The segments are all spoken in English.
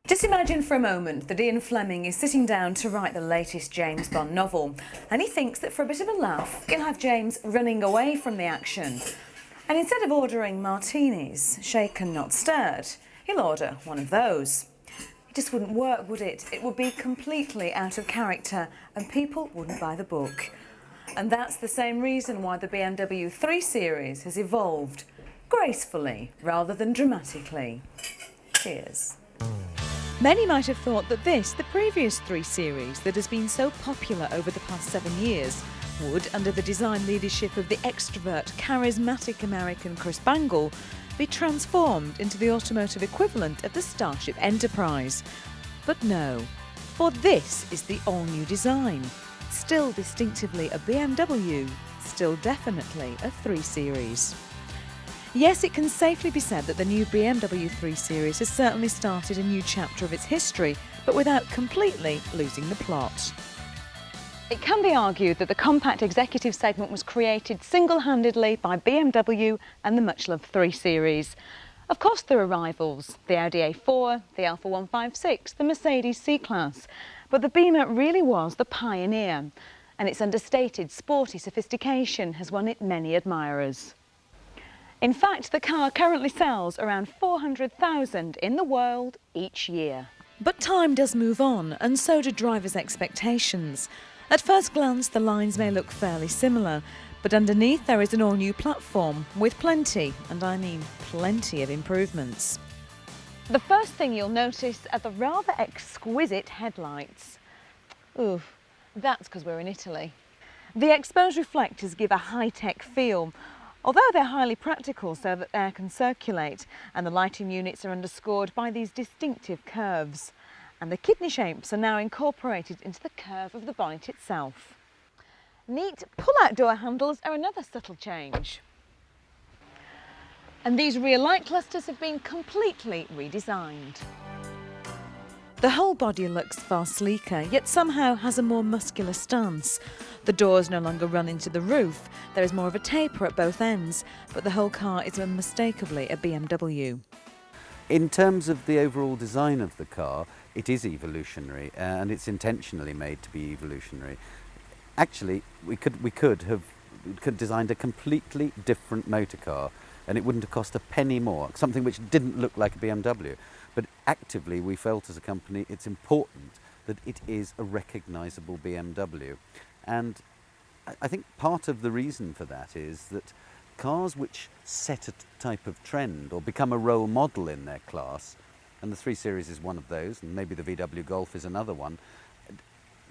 Just imagine for a moment that Ian Fleming is sitting down to write the latest James Bond novel, and he thinks that for a bit of a laugh, he'll have James running away from the action. And instead of ordering martinis, shaken not stirred, he'll order one of those. It just wouldn't work, would it? It would be completely out of character, and people wouldn't buy the book. And that's the same reason why the BMW 3 Series has evolved gracefully rather than dramatically. Cheers. Many might have thought that this, the previous 3 Series that has been so popular over the past 7 years, would, under the design leadership of the extrovert, charismatic American Chris Bangle, be transformed into the automotive equivalent of the Starship Enterprise. But no, for this is the all-new design. Still distinctively a BMW, still definitely a 3 Series. Yes, it can safely be said that the new BMW 3 Series has certainly started a new chapter of its history, but without completely losing the plot. It can be argued that the compact executive segment was created single-handedly by BMW and the much-loved 3 Series. Of course there are rivals, the Audi A4, the Alfa 156, the Mercedes C-Class, but the Beamer really was the pioneer, and its understated, sporty sophistication has won it many admirers. In fact, the car currently sells around 400,000 in the world each year. But time does move on, and so do drivers' expectations. At first glance, the lines may look fairly similar, but underneath there is an all-new platform with plenty, and I mean plenty of improvements. The first thing you'll notice are the rather exquisite headlights. Ooh, that's because we're in Italy. The exposed reflectors give a high-tech feel, although they're highly practical so that air can circulate, and the lighting units are underscored by these distinctive curves. And the kidney shapes are now incorporated into the curve of the bonnet itself. Neat pull-out door handles are another subtle change. And these rear light clusters have been completely redesigned. The whole body looks far sleeker, yet somehow has a more muscular stance. The doors no longer run into the roof, there is more of a taper at both ends, but the whole car is unmistakably a BMW. In terms of the overall design of the car, it is evolutionary, and it's intentionally made to be evolutionary. Actually, we could have designed a completely different motor car, and it wouldn't have cost a penny more, something which didn't look like a BMW. But actively, we felt as a company it's important that it is a recognisable BMW. And I think part of the reason for that is that cars which set a type of trend or become a role model in their class, and the 3 Series is one of those, and maybe the VW Golf is another one,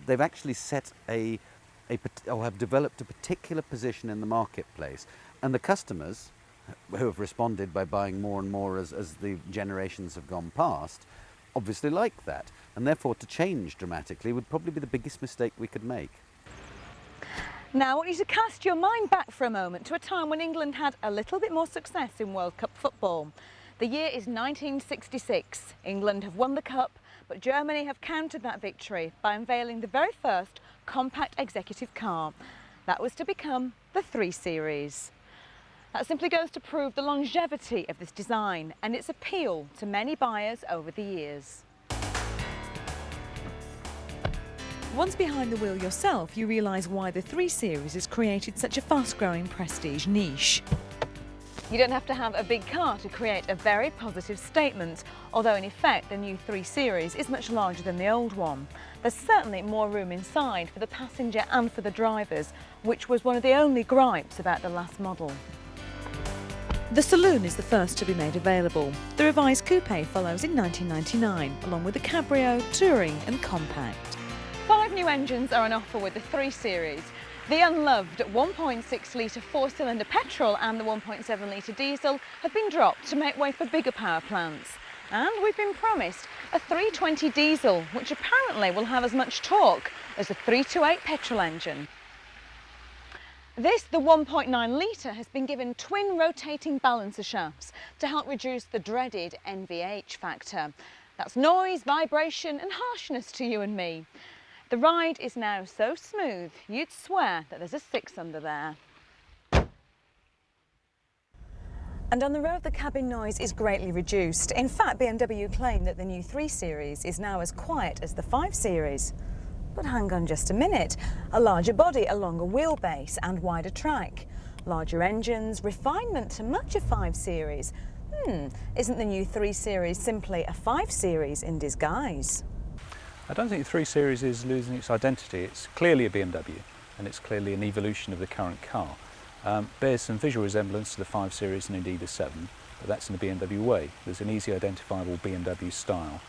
they've actually set or have developed a particular position in the marketplace. And the customers, who have responded by buying more and more as the generations have gone past, obviously like that. And therefore to change dramatically would probably be the biggest mistake we could make. Now I want you to cast your mind back for a moment to a time when England had a little bit more success in World Cup football. The year is 1966. England have won the Cup, but Germany have countered that victory by unveiling the very first compact executive car. That was to become the 3 Series. That simply goes to prove the longevity of this design and its appeal to many buyers over the years. Once behind the wheel yourself, you realise why the 3 Series has created such a fast-growing prestige niche. You don't have to have a big car to create a very positive statement, although in effect the new 3 Series is much larger than the old one. There's certainly more room inside for the passenger and for the drivers, which was one of the only gripes about the last model. The saloon is the first to be made available. The revised coupe follows in 1999, along with the cabrio, touring and compact. 5 new engines are on offer with the 3 Series. The unloved 1.6-litre 4-cylinder petrol and the 1.7-litre diesel have been dropped to make way for bigger power plants. And we've been promised a 320 diesel, which apparently will have as much torque as a 328 petrol engine. This, the 1.9-litre, has been given twin rotating balancer shafts to help reduce the dreaded NVH factor. That's noise, vibration and harshness to you and me. The ride is now so smooth, you'd swear that there's a 6 under there. And on the road, the cabin noise is greatly reduced. In fact, BMW claim that the new 3 Series is now as quiet as the 5 Series. But hang on just a minute. A larger body, a longer wheelbase and wider track. Larger engines, refinement to match a 5 Series. Isn't the new 3 Series simply a 5 Series in disguise? I don't think the 3 Series is losing its identity. It's clearly a BMW and it's clearly an evolution of the current car. Bears some visual resemblance to the 5 Series and indeed the 7, but that's in the BMW way. There's an easy identifiable BMW style.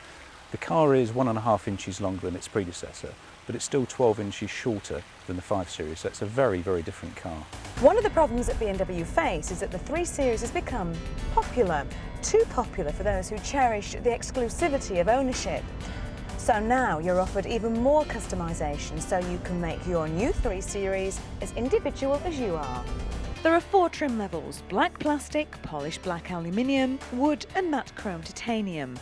The car is 1.5 inches longer than its predecessor, but it's still 12 inches shorter than the 5 Series, so it's a very, very different car. One of the problems that BMW face is that the 3 Series has become popular, too popular for those who cherish the exclusivity of ownership. So now you're offered even more customisation so you can make your new 3 Series as individual as you are. There are 4 trim levels: black plastic, polished black aluminium, wood and matte chrome titanium.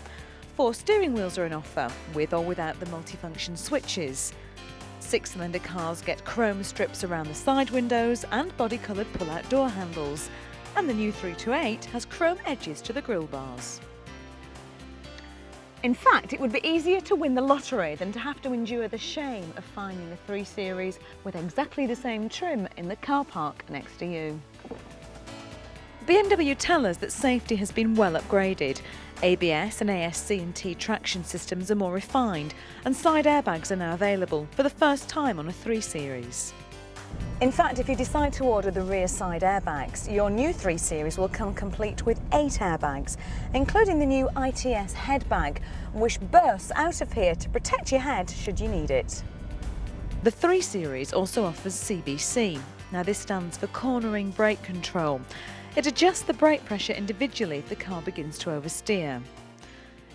4 steering wheels are in offer, with or without the multifunction switches. 6-cylinder cars get chrome strips around the side windows and body-coloured pull-out door handles. And the new 328 has chrome edges to the grille bars. In fact, it would be easier to win the lottery than to have to endure the shame of finding a 3 Series with exactly the same trim in the car park next to you. BMW tell us that safety has been well upgraded. ABS and ASC&T traction systems are more refined, and side airbags are now available for the first time on a 3 Series. In fact, if you decide to order the rear side airbags, your new 3 Series will come complete with 8 airbags, including the new ITS head bag, which bursts out of here to protect your head should you need it. The 3 Series also offers CBC. Now this stands for cornering brake control. It adjusts the brake pressure individually if the car begins to oversteer.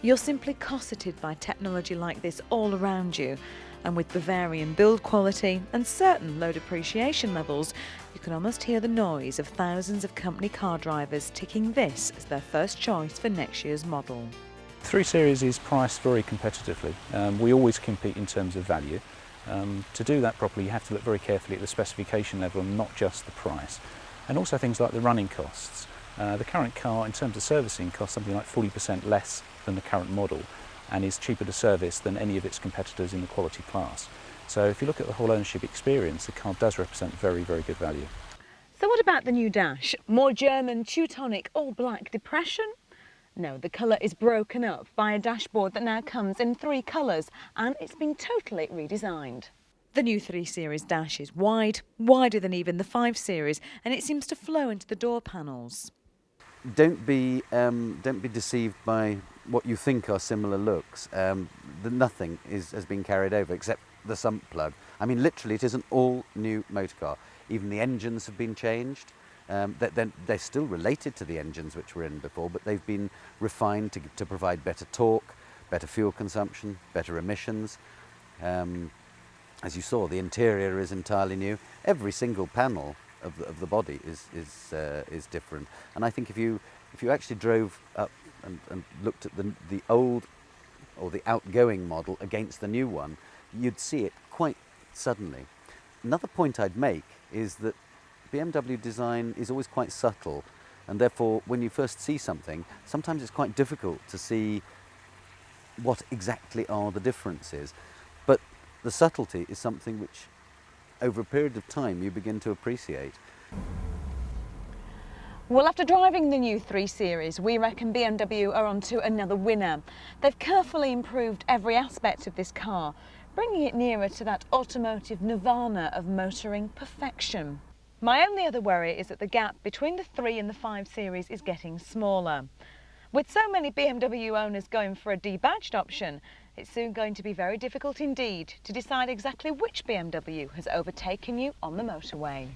You're simply cosseted by technology like this all around you, and with Bavarian build quality and certain low depreciation levels, you can almost hear the noise of thousands of company car drivers ticking this as their first choice for next year's model. 3 Series is priced very competitively. We always compete in terms of value. To do that properly, you have to look very carefully at the specification level and not just the price. And also things like the running costs. The current car, in terms of servicing, costs something like 40% less than the current model and is cheaper to service than any of its competitors in the quality class. So if you look at the whole ownership experience, the car does represent very, very good value. So what about the new dash? More German, Teutonic, all-black depression? No, the colour is broken up by a dashboard that now comes in 3 colours, and it's been totally redesigned. The new 3 Series dash is wide, wider than even the 5 Series, and it seems to flow into the door panels. Don't be deceived by what you think are similar looks. Nothing has been carried over except the sump plug. I mean, literally, it is an all-new motor car. Even the engines have been changed. They're still related to the engines which were in before, but they've been refined to provide better torque, better fuel consumption, better emissions. As you saw, the interior is entirely new. Every single panel of the body is different. And I think if you actually drove up and looked at the old or the outgoing model against the new one, you'd see it quite suddenly. Another point I'd make is that BMW design is always quite subtle, and therefore when you first see something, sometimes it's quite difficult to see what exactly are the differences. But the subtlety is something which over a period of time you begin to appreciate. Well, after driving the new 3 Series, we reckon BMW are onto another winner. They've carefully improved every aspect of this car, bringing it nearer to that automotive nirvana of motoring perfection. My only other worry is that the gap between the 3 and the 5 Series is getting smaller. With so many BMW owners going for a debadged option, it's soon going to be very difficult indeed to decide exactly which BMW has overtaken you on the motorway.